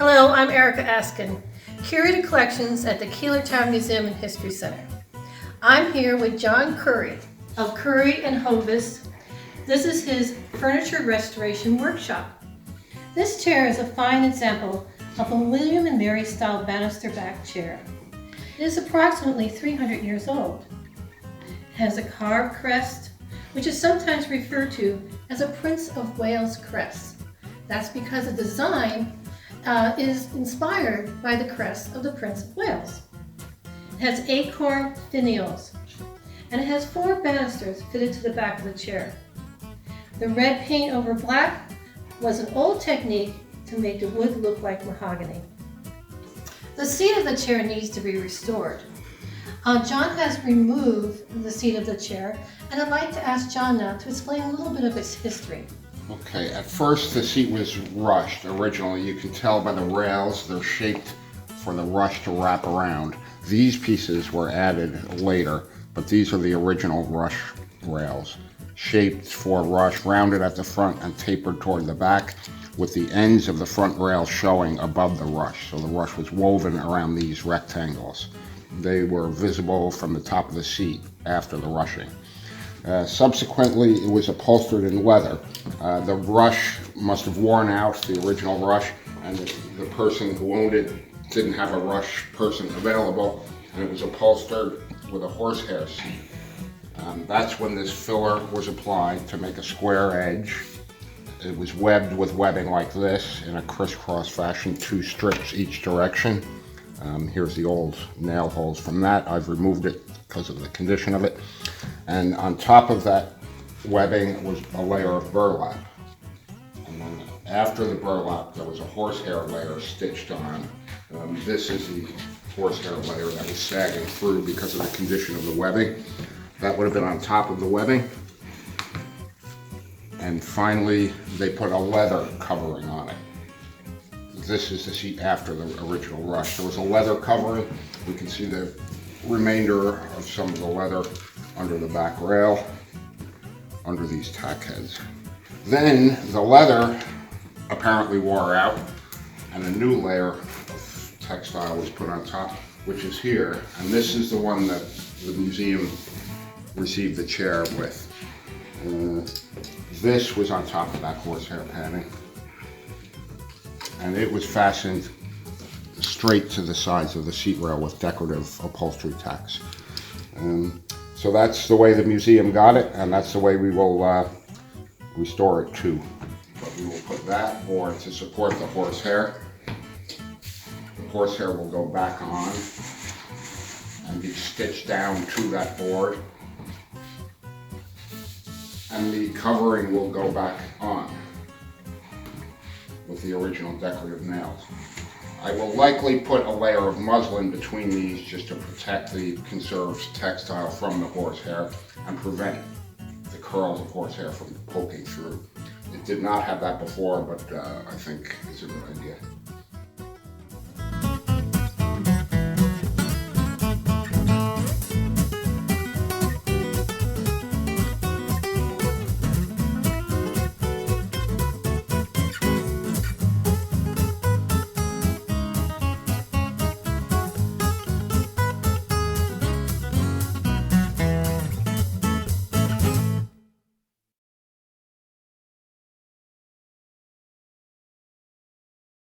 Hello, I'm Erica Askin, Curator Collections at the Keelertown Museum and History Center. I'm here with John Curry of Curry and Hovis. This is his furniture restoration workshop. This chair is a fine example of a William and Mary style banister back chair. It is approximately 300 years old. It has a carved crest, which is sometimes referred to as a Prince of Wales crest. That's because the design is inspired by the crest of the Prince of Wales. It has acorn finials, and it has 4 banisters fitted to the back of the chair. The red paint over black was an old technique to make the wood look like mahogany. The seat of the chair needs to be restored. John has removed the seat of the chair, and I'd like to ask John now to explain a little bit of its history. Okay, at first the seat was rushed originally. You can tell by the rails, they're shaped for the rush to wrap around. These pieces were added later, but these are the original rush rails, shaped for rush, rounded at the front and tapered toward the back, with the ends of the front rail showing above the rush. So the rush was woven around these rectangles. They were visible from the top of the seat after the rushing. Subsequently, it was upholstered in leather. The rush must have worn out, the original rush, and the person who owned it didn't have a rush person available, and it was upholstered with a horsehair seat. That's when this filler was applied to make a square edge. It was webbed with webbing like this in a crisscross fashion, 2 strips each direction. Here's the old nail holes from that. I've removed it because of the condition of it. And on top of that webbing was a layer of burlap. And then after the burlap, there was a horsehair layer stitched on. This is the horsehair layer that was sagging through because of the condition of the webbing. That would have been on top of the webbing. And finally, they put a leather covering on it. This is the seat after the original rush. There was a leather covering. We can see the remainder of some of the leather under the back rail, under these tack heads. Then the leather apparently wore out, and a new layer of textile was put on top, which is here. And this is the one that the museum received the chair with. This was on top of that horsehair padding, and it was fastened straight to the sides of the seat rail with decorative upholstery tacks. So that's the way the museum got it, and that's the way we will restore it too. But we will put that board to support the horsehair. The horsehair will go back on and be stitched down to that board. And the covering will go back on with the original decorative nails. I will likely put a layer of muslin between these just to protect the conserved textile from the horsehair and prevent the curls of horsehair from poking through. It did not have that before, but I think it's a good idea.